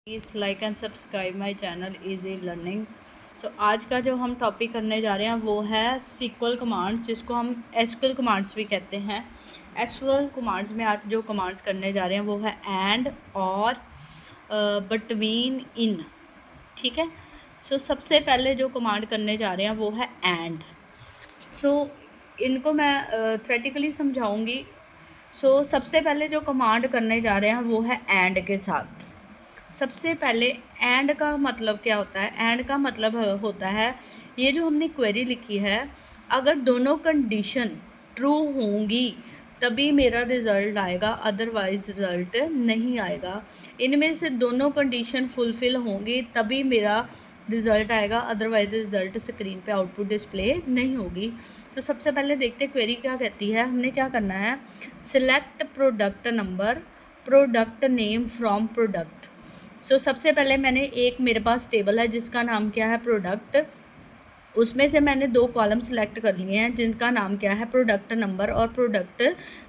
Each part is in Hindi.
Please like and subscribe my channel easy learning. So आज का जो हम टॉपिक करने जा रहे हैं वो है सीक्वल कमांड्स, जिसको हम एसक्यूएल कमांड्स भी कहते हैं। एसक्यूएल कमांड्स में आज जो कमांड्स करने जा रहे हैं वो है एंड और बिटवीन इन। ठीक है। सो सबसे पहले जो कमांड करने जा रहे हैं वो है एंड। सो इनको मैं थ्योरेटिकली समझाऊंगी। सो सबसे पहले जो कमांड करने जा रहे हैं वो है एंड के साथ। सबसे पहले एंड का मतलब क्या होता है? एंड का मतलब होता है, ये जो हमने क्वेरी लिखी है, अगर दोनों कंडीशन ट्रू होंगी तभी मेरा रिज़ल्ट आएगा, अदरवाइज रिज़ल्ट नहीं आएगा। इनमें से दोनों कंडीशन फुलफ़िल होंगी तभी मेरा रिज़ल्ट आएगा, अदरवाइज रिज़ल्ट स्क्रीन पे आउटपुट डिस्प्ले नहीं होगी। तो सबसे पहले देखते क्वेरी क्या कहती है। हमने क्या करना है, select product number, product name from product. So सबसे पहले मैंने एक, मेरे पास टेबल है जिसका नाम क्या है, प्रोडक्ट। उसमें से मैंने दो कॉलम सेलेक्ट कर लिए हैं जिनका नाम क्या है, प्रोडक्ट नंबर और प्रोडक्ट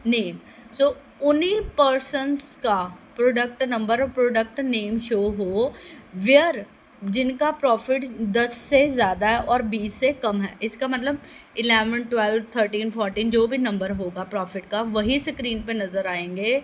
नेम। सो उन्हीं पर्सनस का प्रोडक्ट नंबर और प्रोडक्ट नेम शो हो वेयर जिनका प्रॉफिट 10 से ज़्यादा है और 20 से कम है। इसका मतलब 11, 12, 13, 14 जो भी नंबर होगा प्रॉफिट का वही स्क्रीन पे नज़र आएंगे,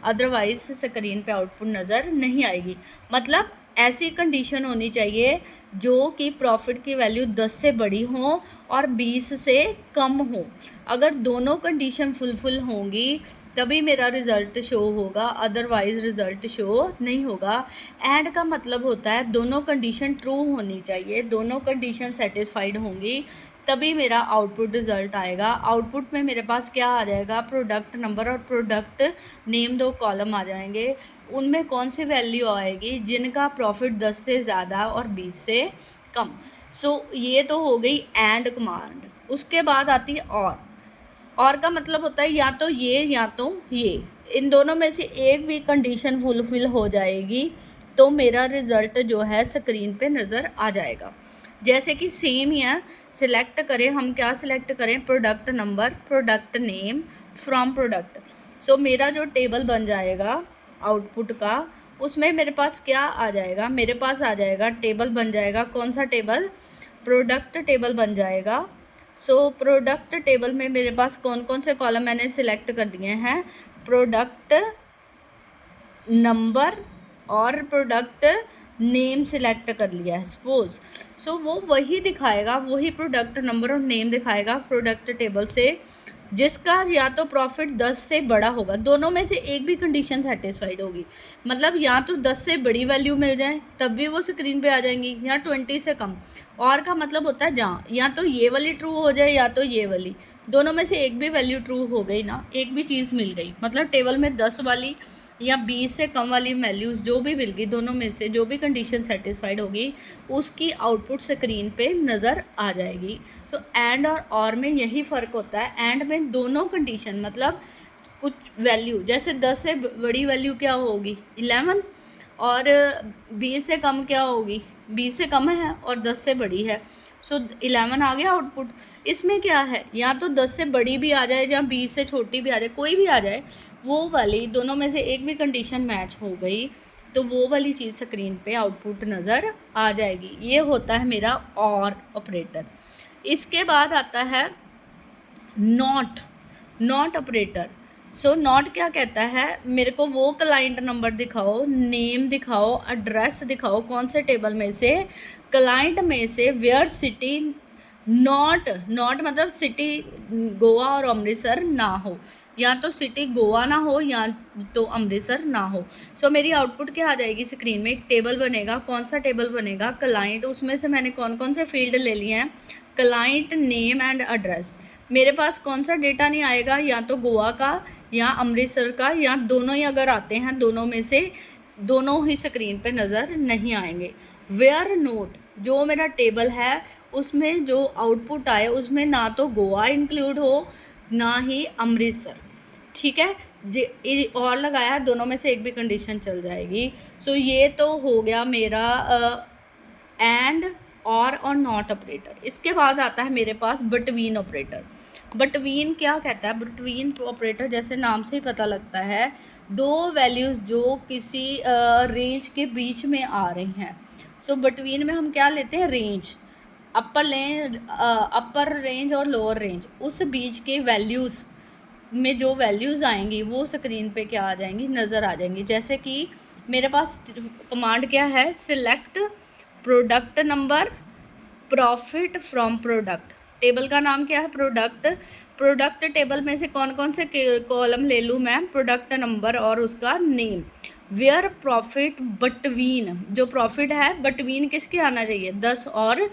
अदरवाइज स्क्रीन पे आउटपुट नज़र नहीं आएगी। मतलब ऐसी कंडीशन होनी चाहिए जो कि प्रॉफिट की वैल्यू 10 से बड़ी हो और 20 से कम हो। अगर दोनों कंडीशन फुलफिल होंगी तभी मेरा रिज़ल्ट शो होगा, अदरवाइज रिज़ल्ट शो नहीं होगा। एंड का मतलब होता है दोनों कंडीशन ट्रू होनी चाहिए, दोनों कंडीशन सेटिस्फाइड होंगी तभी मेरा आउटपुट रिज़ल्ट आएगा। आउटपुट में मेरे पास क्या आ जाएगा, प्रोडक्ट नंबर और प्रोडक्ट नेम, दो कॉलम आ जाएंगे। उनमें कौन सी वैल्यू आएगी, जिनका प्रॉफिट 10 से ज़्यादा और 20 से कम। सो ये तो हो गई एंड कमांड। उसके बाद आती है और का मतलब होता है या तो ये या तो ये, इन दोनों में से एक भी कंडीशन फुलफिल हो जाएगी तो मेरा रिज़ल्ट जो है स्क्रीन पे नज़र आ जाएगा। जैसे कि सेम ही है, सिलेक्ट करें हम, क्या सिलेक्ट करें, product number, product name from product. So मेरा जो टेबल बन जाएगा आउटपुट का, उसमें मेरे पास क्या आ जाएगा, मेरे पास आ जाएगा टेबल बन जाएगा। कौन सा टेबल, प्रोडक्ट टेबल बन जाएगा। सो प्रोडक्ट टेबल में मेरे पास कौन कौन से कॉलम मैंने सिलेक्ट कर दिए हैं, प्रोडक्ट नंबर और प्रोडक्ट नेम सिलेक्ट कर लिया है सपोज। सो वो वही दिखाएगा, वही प्रोडक्ट नंबर और नेम दिखाएगा प्रोडक्ट टेबल से जिसका या तो प्रॉफिट 10 से बड़ा होगा, दोनों में से एक भी कंडीशन सेटिस्फाइड होगी। मतलब या तो 10 से बड़ी वैल्यू मिल जाए तब भी वो स्क्रीन पे आ जाएंगी, या 20 से कम। और का मतलब होता है जहाँ या तो ये वाली ट्रू हो जाए या तो ये वाली, दोनों में से एक भी वैल्यू ट्रू हो गई ना, एक भी चीज़ मिल गई, मतलब टेबल में 10 वाली या 20 से कम वाली वैल्यूज़ जो भी मिल गई, दोनों में से जो भी कंडीशन सेटिस्फाइड होगी उसकी आउटपुट स्क्रीन पे नज़र आ जाएगी। सो एंड और में यही फ़र्क होता है। एंड में दोनों कंडीशन, मतलब कुछ वैल्यू, जैसे 10 से बड़ी वैल्यू क्या होगी 11, और 20 से कम क्या होगी, 20 से कम है और 10 से बड़ी है। सो 11 आ गया आउटपुट। इसमें क्या है, या तो 10 से बड़ी भी आ जाए या 20 से छोटी भी आ जाए, कोई भी आ जाए, वो वाली दोनों में से एक भी कंडीशन मैच हो गई तो वो वाली चीज़ स्क्रीन पे आउटपुट नज़र आ जाएगी। ये होता है मेरा और ऑपरेटर। इसके बाद आता है नॉट ऑपरेटर। सो नॉट क्या कहता है, मेरे को वो क्लाइंट नंबर दिखाओ, नेम दिखाओ, एड्रेस दिखाओ, कौन से टेबल में से, क्लाइंट में से, वेयर सिटी नॉट मतलब सिटी गोवा और अमृतसर ना हो, या तो सिटी गोवा ना हो या तो अमृतसर ना हो। सो मेरी आउटपुट क्या आ जाएगी स्क्रीन में, एक टेबल बनेगा। कौन सा टेबल बनेगा, क्लाइंट। उसमें से मैंने कौन कौन से फील्ड ले लिए हैं, क्लाइंट, नेम एंड एड्रेस। मेरे पास कौन सा डेटा नहीं आएगा, या तो गोवा का या अमृतसर का, या दोनों ही अगर आते हैं, दोनों में से दोनों ही स्क्रीन पे नज़र नहीं आएंगे। वेयर नोट, जो मेरा टेबल है उसमें जो आउटपुट आए उसमें ना तो गोवा इंक्लूड हो ना ही अमृतसर। ठीक है जी, और लगाया, दोनों में से एक भी कंडीशन चल जाएगी। सो ये तो हो गया मेरा एंड और नॉट ऑपरेटर। इसके बाद आता है मेरे पास बिटवीन ऑपरेटर। बिटवीन क्या कहता है, बिटवीन ऑपरेटर जैसे नाम से ही पता लगता है, दो वैल्यूज़ जो किसी रेंज के बीच में आ रही हैं। सो बिटवीन में हम क्या लेते हैं, रेंज, अपर रेंज और लोअर रेंज, उस बीच के वैल्यूज़ में जो वैल्यूज़ आएंगी वो स्क्रीन पे क्या आ जाएंगी, नज़र आ जाएंगी। जैसे कि मेरे पास कमांड क्या है, select product number profit from product. Table का नाम क्या है, प्रोडक्ट। प्रोडक्ट टेबल में से कौन कौन से कॉलम ले लूँ मैं, प्रोडक्ट नंबर और उसका नेम। वेयर प्रॉफिट बिटवीन, जो प्रॉफिट है बिटवीन किसके आना चाहिए, 10 और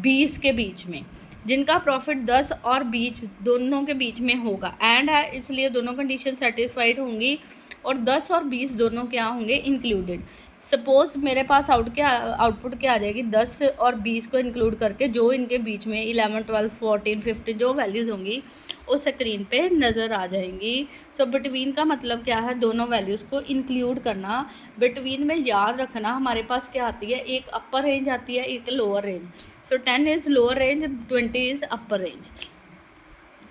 20 के बीच में। जिनका प्रॉफिट 10 और 20 दोनों के बीच में होगा, एंड है इसलिए दोनों कंडीशन सेटिस्फाइड होंगी, और 10 और 20 दोनों क्या होंगे, इंक्लूडेड। सपोज मेरे पास आउटपुट क्या आ जाएगी, 10 और 20 को इंक्लूड करके जो इनके बीच में 11, 12, 14, 15 जो वैल्यूज़ होंगी वो स्क्रीन पे नज़र आ जाएंगी। सो बिटवीन का मतलब क्या है, दोनों वैल्यूज़ को इंक्लूड करना। बिटवीन में याद रखना हमारे पास क्या आती है, एक अपर रेंज आती है, एक lower range. So 10 is lower range, 20 is upper range.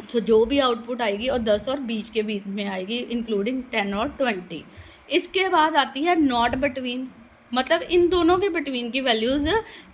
So जो भी आउटपुट आएगी और 10 और 20 के बीच में आएगी, इंक्लूडिंग 10 और 20। इसके बाद आती है नॉट बिटवीन, मतलब इन दोनों के बिटवीन की वैल्यूज़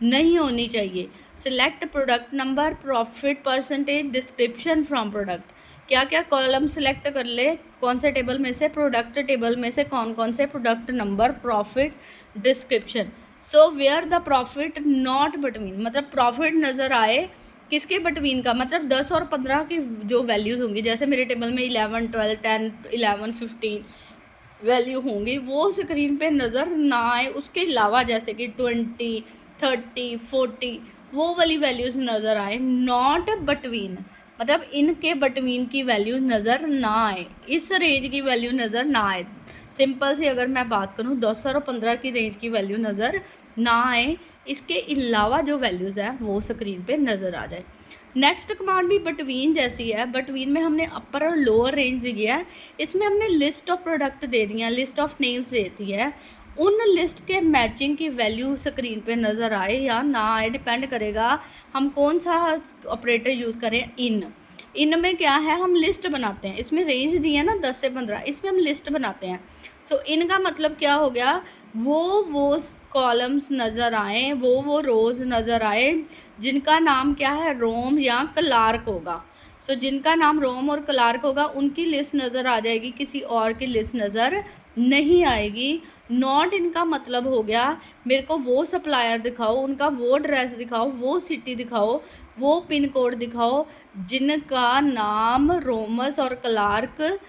नहीं होनी चाहिए। Select product number, profit percentage, description from product. क्या क्या कॉलम सेलेक्ट कर ले, कौन से टेबल में से, प्रोडक्ट टेबल में से कौन कौन से, product number, profit, description. So where the profit not between, मतलब प्रॉफिट नज़र आए किसके बिटवीन का, मतलब 10 और 15 की जो वैल्यूज़ होंगी, जैसे मेरे टेबल में 11, 12, 10, 11, 15 वैल्यू होंगी, वो स्क्रीन पे नज़र ना आए। उसके अलावा जैसे कि 20, 30, 40 वो वाली वैल्यूज़ नज़र आए। नॉट बिटवीन मतलब इनके बिटवीन की वैल्यू नज़र ना आए, इस रेंज की वैल्यू नज़र ना आए। सिंपल सी अगर मैं बात करूँ, 10 और 15 की रेंज की वैल्यू नज़र ना आए, इसके अलावा जो वैल्यूज़ हैं वो स्क्रीन पे नज़र आ जाए। नेक्स्ट कमांड भी बिटवीन जैसी है। बिटवीन में हमने अपर और लोअर रेंज दी है, इसमें हमने लिस्ट ऑफ प्रोडक्ट दे दी है, लिस्ट ऑफ नेम्स देती है। उन लिस्ट के मैचिंग की वैल्यू स्क्रीन पे नज़र आए या ना आए, डिपेंड करेगा हम कौन सा ऑपरेटर यूज़ करें। इन में क्या है, हम लिस्ट बनाते हैं। इसमें रेंज दी है ना 10 से 15, इसमें हम लिस्ट बनाते हैं। सो इनका मतलब क्या हो गया, वो कॉलम्स नज़र आए, वो रोज़ नज़र आए जिनका नाम क्या है, रोम या क्लार्क होगा। सो जिनका नाम रोम और क्लार्क होगा उनकी लिस्ट नज़र आ जाएगी, किसी और की लिस्ट नज़र नहीं आएगी। नॉट इनका मतलब हो गया, मेरे को वो सप्लायर दिखाओ, उनका वो एड्रेस दिखाओ, वो सिटी दिखाओ, वो पिन कोड दिखाओ जिनका नाम रोमस और क्लार्क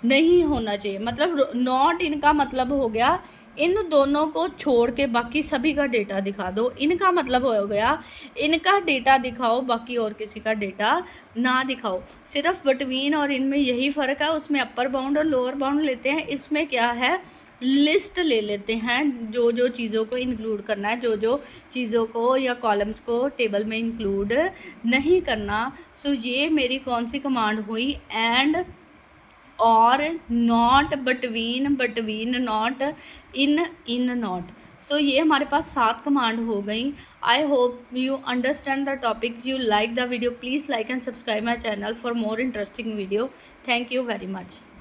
नहीं होना चाहिए। मतलब नॉट इनका मतलब हो गया, इन दोनों को छोड़ के बाकी सभी का डेटा दिखा दो। इनका मतलब हो गया, इनका डेटा दिखाओ, बाकी और किसी का डेटा ना दिखाओ। सिर्फ बिटवीन और इनमें यही फ़र्क है, उसमें अपर बाउंड और लोअर बाउंड लेते हैं, इसमें क्या है, लिस्ट ले लेते हैं जो जो चीज़ों को इंक्लूड करना है, जो जो चीज़ों को या कॉलम्स को टेबल में इंक्लूड नहीं करना। सो ये मेरी कौन सी कमांड हुई, एंड और not, between not, in not. So ये हमारे पास 7 कमांड हो गई। I hope you understand the topic, you like the video, please like and subscribe my channel for more interesting video. Thank you very much.